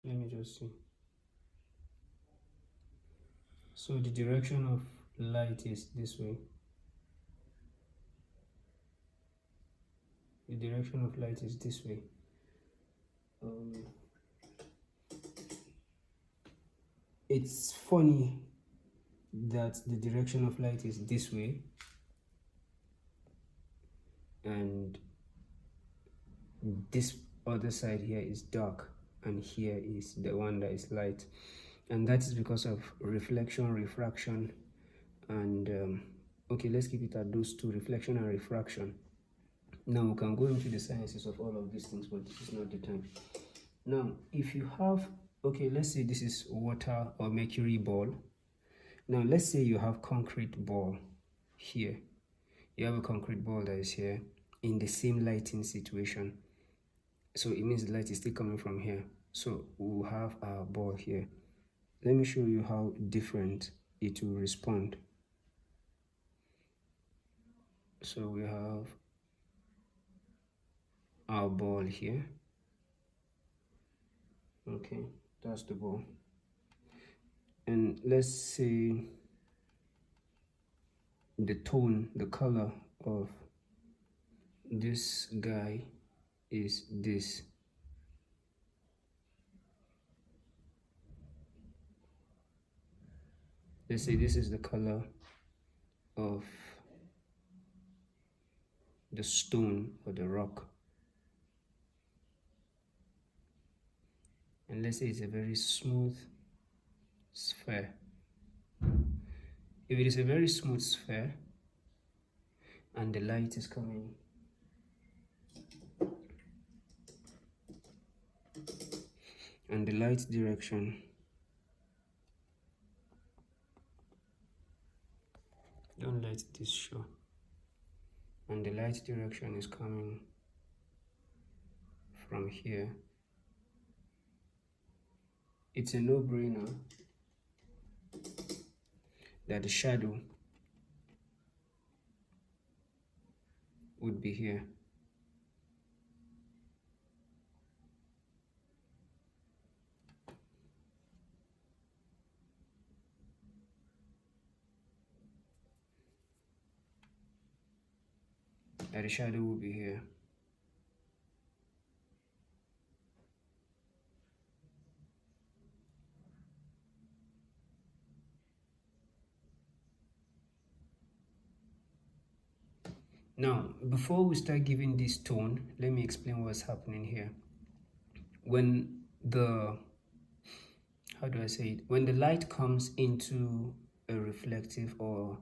Let me just see. So the direction of light is this way. The direction of light is this way. It's funny that the direction of light is this way and this other side here is dark and here is the one that is light, and that is because of reflection, refraction, and okay, let's keep it at those two, reflection and refraction. Now we can go into the sciences of all of these things, but this is not the time. Now if you have, okay, let's say this is water or mercury ball. Now let's say you have concrete ball here. You have a concrete ball that is here in the same lighting situation. So it means the light is still coming from here. So we'll have our ball here. Let me show you how different it will respond. So we have our ball here. Okay, that's the ball. And let's say the tone, the color of this guy is this. Let's say this is the color of the stone or the rock. And let's say it's a very smooth sphere. If it is a very smooth sphere and the light is coming and the light direction, don't let this show, and the light direction is coming from here, it's a no-brainer that the shadow would be here. That the shadow will be here. Now, before we start giving this tone, let me explain what's happening here. When the, how do I say it? When the light comes into a reflective or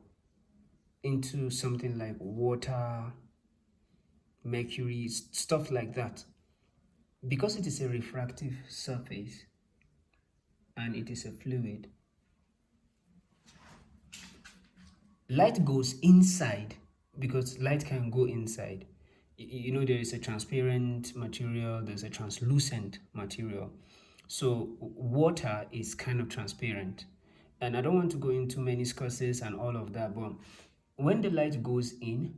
into something like water, mercury, stuff like that, because it is a refractive surface and it is a fluid, light goes inside because light can go inside. You know, there is a transparent material, there's a translucent material. So water is kind of transparent. And I don't want to go into many discussions and all of that, but when the light goes in,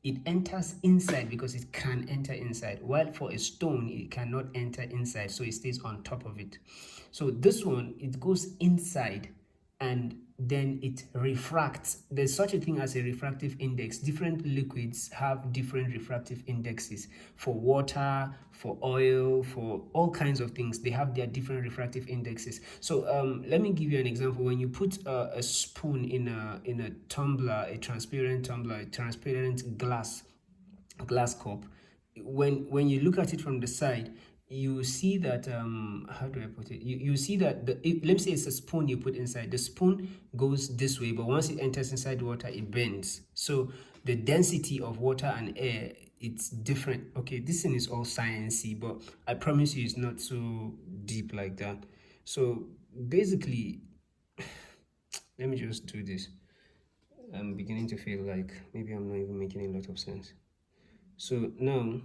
it enters inside because it can enter inside, while for a stone it cannot enter inside, so it stays on top of it. So this one, it goes inside and then it refracts. There's such a thing as a refractive index. Different liquids have different refractive indexes. For water, for oil, for all kinds of things, they have their different refractive indexes. So let me give you an example. When you put a spoon in a tumbler, a transparent tumbler, a transparent glass cup, when you look at it from the side, you see that how do I put it, you see that let me say it's a spoon you put inside. The spoon goes this way, but once it enters inside water, it bends. So the density of water and air, it's different. Okay, this thing is all sciencey, but I promise you it's not so deep like that. So basically, let me just do this. I'm beginning to feel like maybe I'm not even making a lot of sense. So now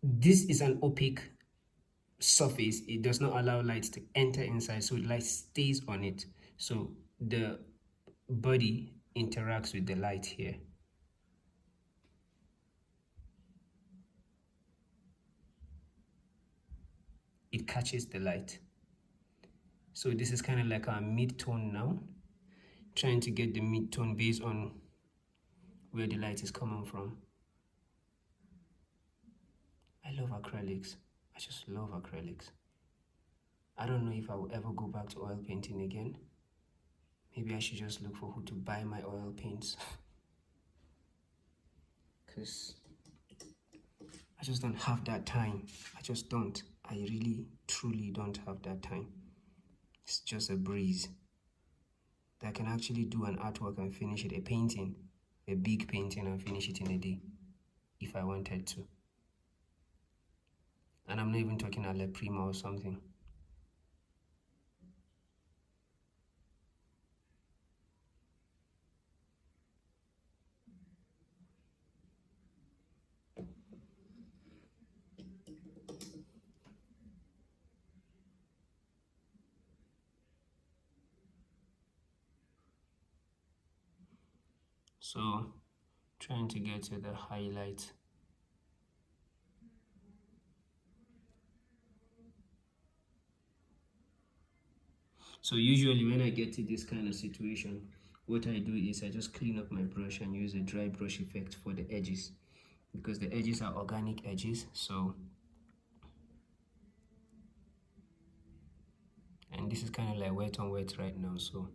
this is an opaque surface. It does not allow light to enter inside, so light stays on it. So the body interacts with the light here. it catches the light. So this is kind of like our mid-tone now, trying to get the mid-tone based on where the light is coming from. I love acrylics. I just love acrylics. I don't know if I will ever go back to oil painting again. Maybe I should just look for who to buy my oil paints. Because I just don't have that time. I just don't. I really, truly don't have that time. It's just a breeze. That I can actually do an artwork and finish it, a painting, a big painting, and finish it in a day if I wanted to. And I'm not even talking a La Prima or something. So, trying to get to the highlight. So usually when I get to this kind of situation, what I do is I just clean up my brush and use a dry brush effect for the edges, because the edges are organic edges. So, and this is kind of like wet on wet right now, so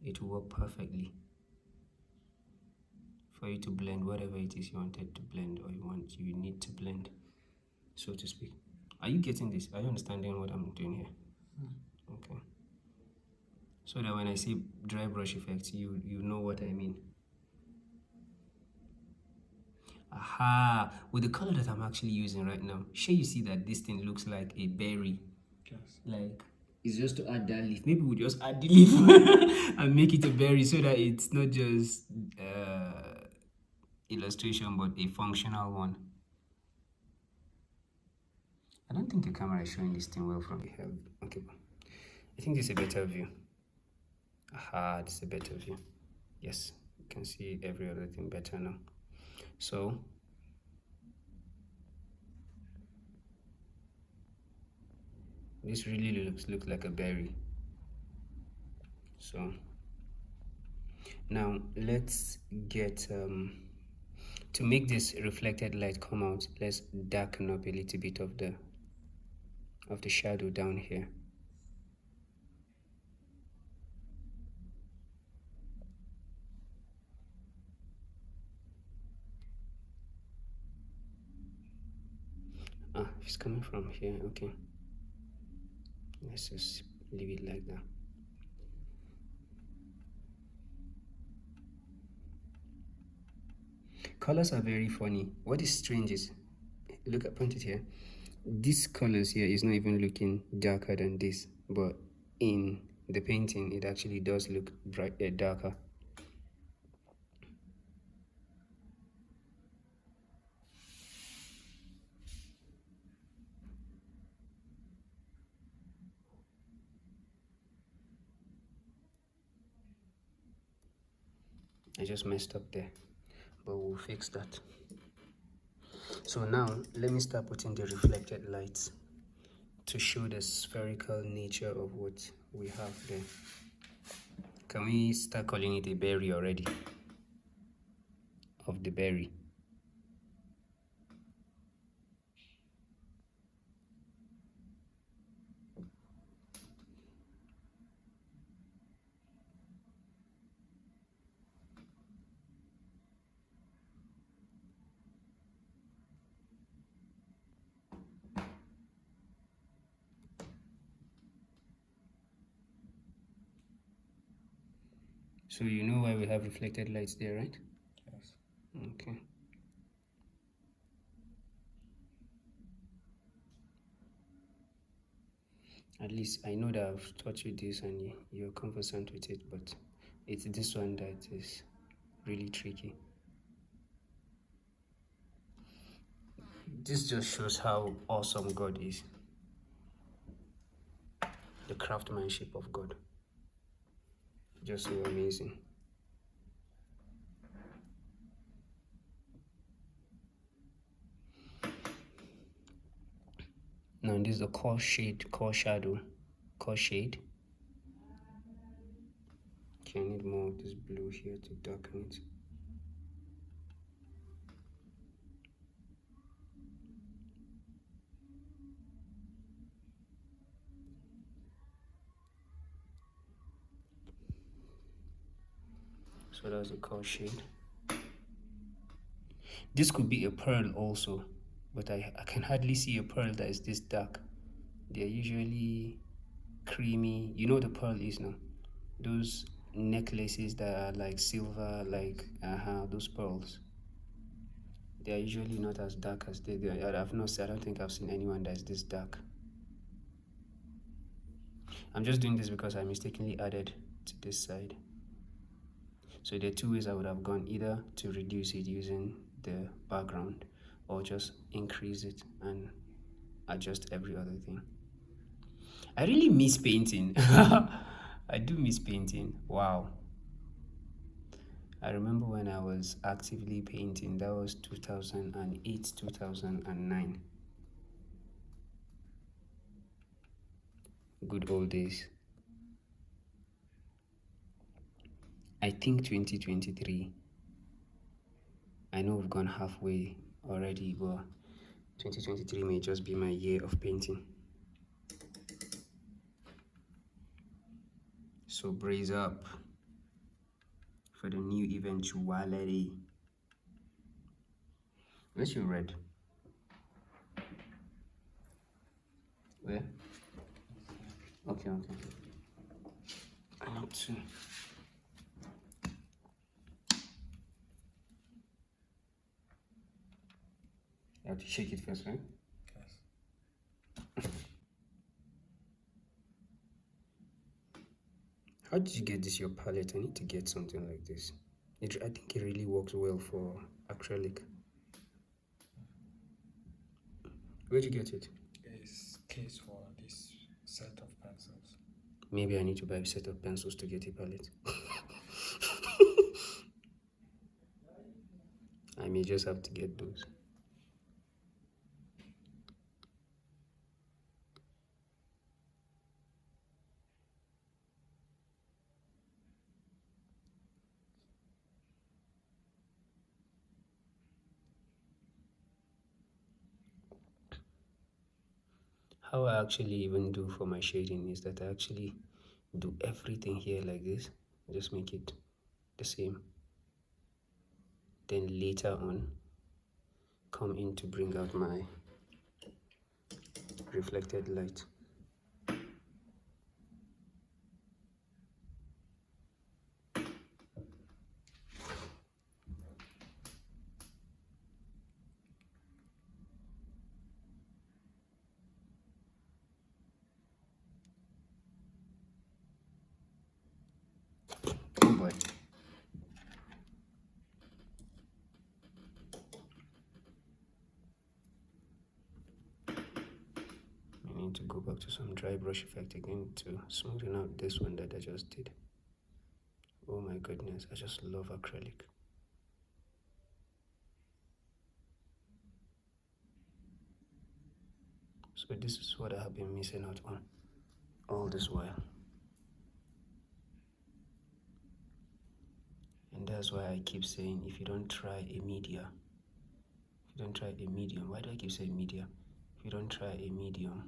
it will work perfectly for you to blend whatever it is you wanted to blend, or you need to blend, so to speak. Are you getting this? Are you understanding what I'm doing here? Okay. So that when I say dry brush effects, you know what I mean. Aha! With the color that I'm actually using right now, sure you see that this thing looks like a berry. Yes. Like, it's just to add that leaf. Maybe we'll just add the leaf and make it a berry, so that it's not just illustration but a functional one. I don't think the camera is showing this thing well from here. Okay, I think this is a better view. Aha, this is a better view. Yes, you can see every other thing better now. So this really looks like a berry. So now let's get to make this reflected light come out, let's darken up a little bit of the shadow down here. It's coming from here. Okay, let's just leave it like that. Colors are very funny. What is strange is, look at, point it here, these colors here is not even looking darker than this, but in the painting it actually does look darker. I just messed up there, but we'll fix that. So now let me start putting the reflected lights to show the spherical nature of what we have there. Can we start calling it a berry already? Of the berry. So you know why we have reflected lights there, right? Yes. Okay. At least I know that I've taught you this and you're conversant with it, but it's this one that is really tricky. This just shows how awesome God is. The craftsmanship of God. Just so amazing. No, this is the core shade, core shadow, core shade. Okay, I need more of this blue here to darken it. So that's the core shade. This could be a pearl also, but I can hardly see a pearl that is this dark. They're usually creamy. You know what a pearl is now? Those necklaces that are like silver, like those pearls. They are usually not as dark as they are. I don't think I've seen anyone that is this dark. I'm just doing this because I mistakenly added to this side. So there are two ways I would have gone, either to reduce it using the background or just increase it and adjust every other thing. I really miss painting. I do miss painting. Wow. I remember when I was actively painting, that was 2008, 2009. Good old days. I think 2023. I know we've gone halfway already, but 2023 may just be my year of painting. So brace up for the new eventuality. Where's your red? Where? Okay. I need to. I have to shake it first, right? Yes. How did you get this your palette? I need to get something like this. I think it really works well for acrylic. Where'd you get it? It's case for this set of pencils. Maybe I need to buy a set of pencils to get a palette. I may just have to get those. How I actually even do for my shading is that I actually do everything here like this, just make it the same. Then later on, come in to bring out my reflected light. Oh boy. I need to go back to some dry brush effect again to smoothen out this one that I just did. Oh my goodness, I just love acrylic. So this is what I have been missing out on all this while. And that's why I keep saying, if you don't try a media, why do I keep saying media? If you don't try a medium,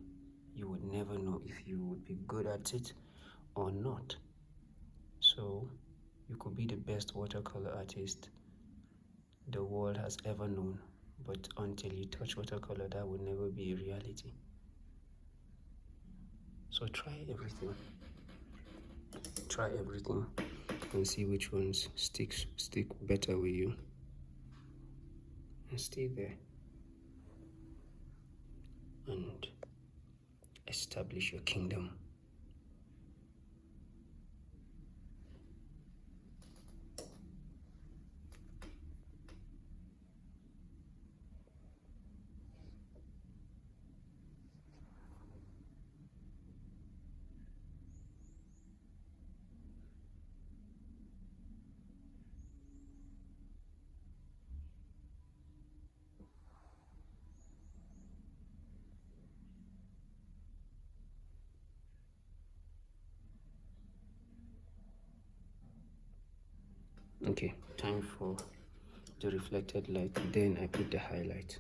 you would never know if you would be good at it or not. So you could be the best watercolor artist the world has ever known, but until you touch watercolor, that would never be a reality. So try everything and see which ones stick better with you, and stay there and establish your kingdom. Okay, time for the reflected light. Then I put the highlight.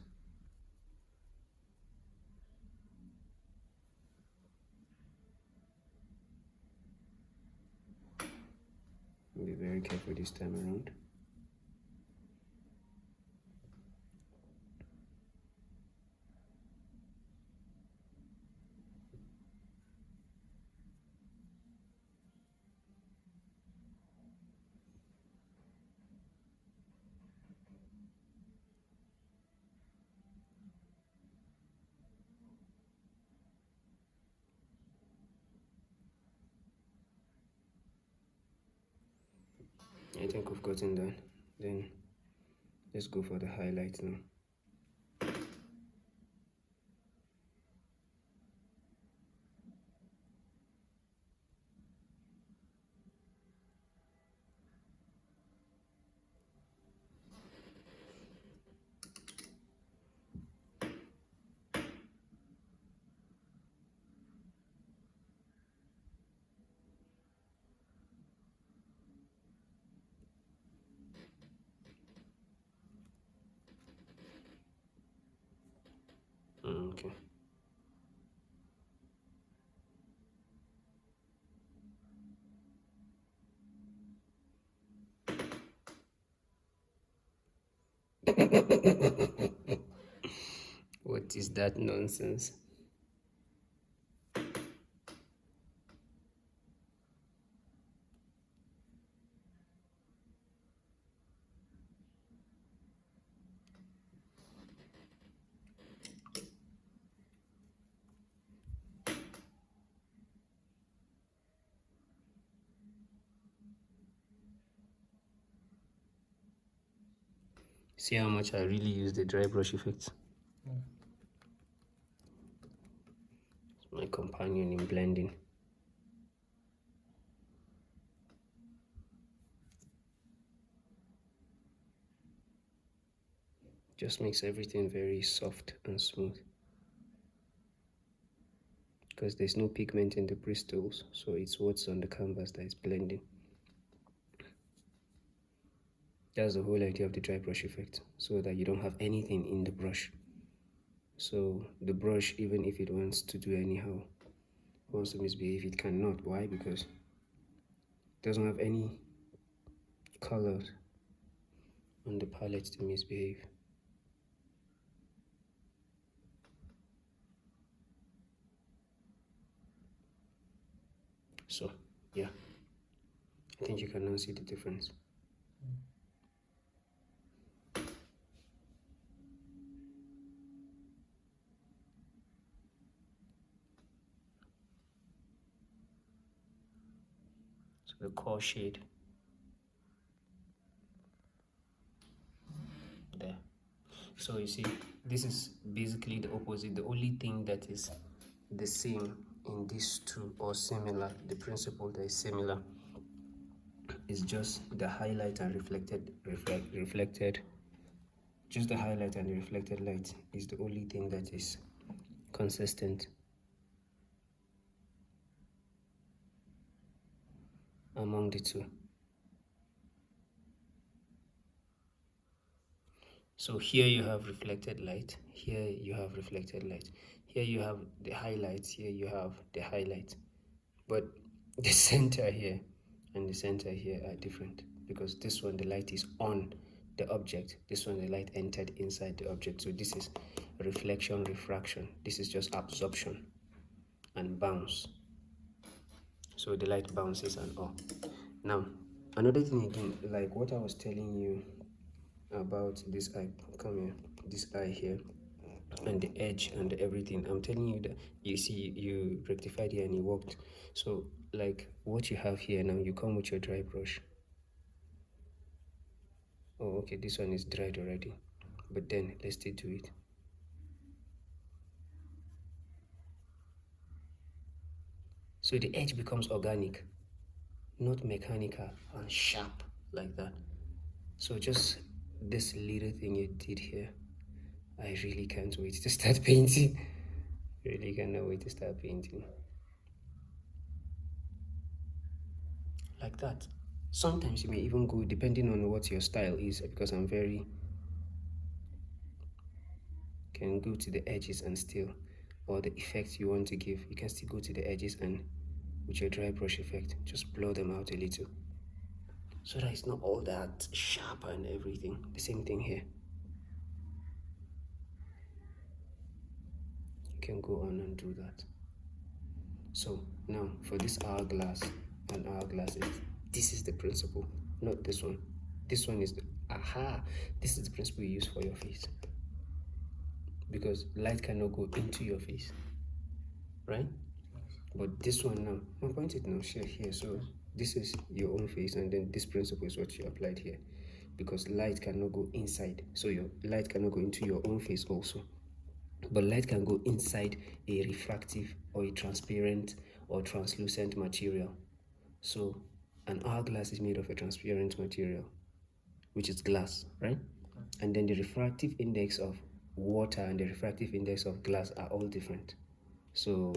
Be very careful this time around. I think we've gotten that. Then let's go for the highlight now. Okay. What is that nonsense? See how much I really use the dry brush effects? It's my companion in blending. Just makes everything very soft and smooth. Because there's no pigment in the bristles, so it's what's on the canvas that is blending. That's the whole idea of the dry brush effect, so that you don't have anything in the brush. So the brush, even if it wants to do anyhow, wants to misbehave, it cannot. Why? Because it doesn't have any colors on the palette to misbehave. So yeah, I think you can now see the difference. So the core shade there. So you see, this is basically the opposite. The only thing that is the same in these two, or similar, the principle that is similar, is just the highlight and reflected. Just the highlight and the reflected light is the only thing that is consistent among the two. So here you have reflected light, here you have reflected light, here you have the highlights, here you have the highlight. But the center here and the center here are different, because this one the light is on the object, this one the light entered inside the object. So this is reflection, refraction. This is just absorption and bounce. So the light bounces and all. Now another thing again, like what I was telling you about this eye, come here, this eye here, and the edge and everything. I'm telling you that you see, you rectified here and it worked. So like what you have here now, you come with your dry brush. Oh, okay, this one is dried already, but then let's still do it. So the edge becomes organic, not mechanical and sharp like that. So just this little thing you did here, I really can't wait to start painting. Really cannot wait to start painting. Like that. Sometimes you may even go, depending on what your style is, because I'm very, can go to the edges and still, or the effect you want to give, you can still go to the edges and with your dry brush effect, just blur them out a little. So that it's not all that sharp and everything. The same thing here. You can go on and do that. So now for this hourglass and hourglasses, this is the principle, not this one. This one is the, this is the principle you use for your face. Because light cannot go into your face, right? But this one now, my point is now share here. So this is your own face, and then this principle is what you applied here. Because light cannot go inside, so your light cannot go into your own face also. But light can go inside a refractive or a transparent or translucent material. So an hourglass is made of a transparent material, which is glass, right? And then the refractive index of water and the refractive index of glass are all different. So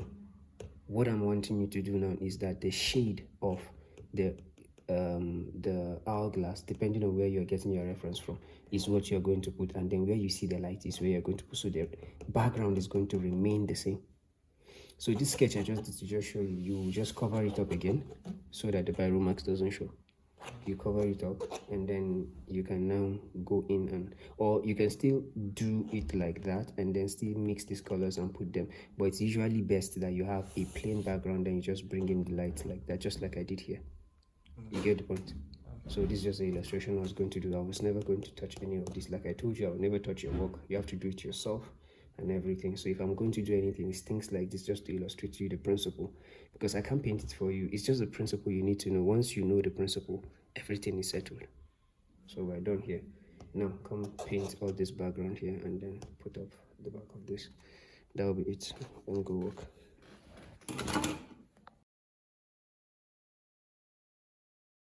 what I'm wanting you to do now is that the shade of the hourglass, depending on where you're getting your reference from, is what you're going to put, and then where you see the light is where you're going to put. So the background is going to remain the same. So this sketch I just did to just show you, you just cover it up again so that the biro marks doesn't show. You cover it up, and then you can now go in and, or you can still do it like that and then still mix these colors and put them, but it's usually best that you have a plain background and you just bring in the light like that, just like I did here. You get the point? So this is just the illustration I was going to do. I was never going to touch any of this. Like I told you, I will never touch your work. You have to do it yourself and everything. So if I'm going to do anything, it's things like this just to illustrate to you the principle, because I can't paint it for you. It's just the principle you need to know. Once you know the principle, everything is settled. So we're done here. Now come paint all this background here and then put up the back of this. That will be it. Let me go work.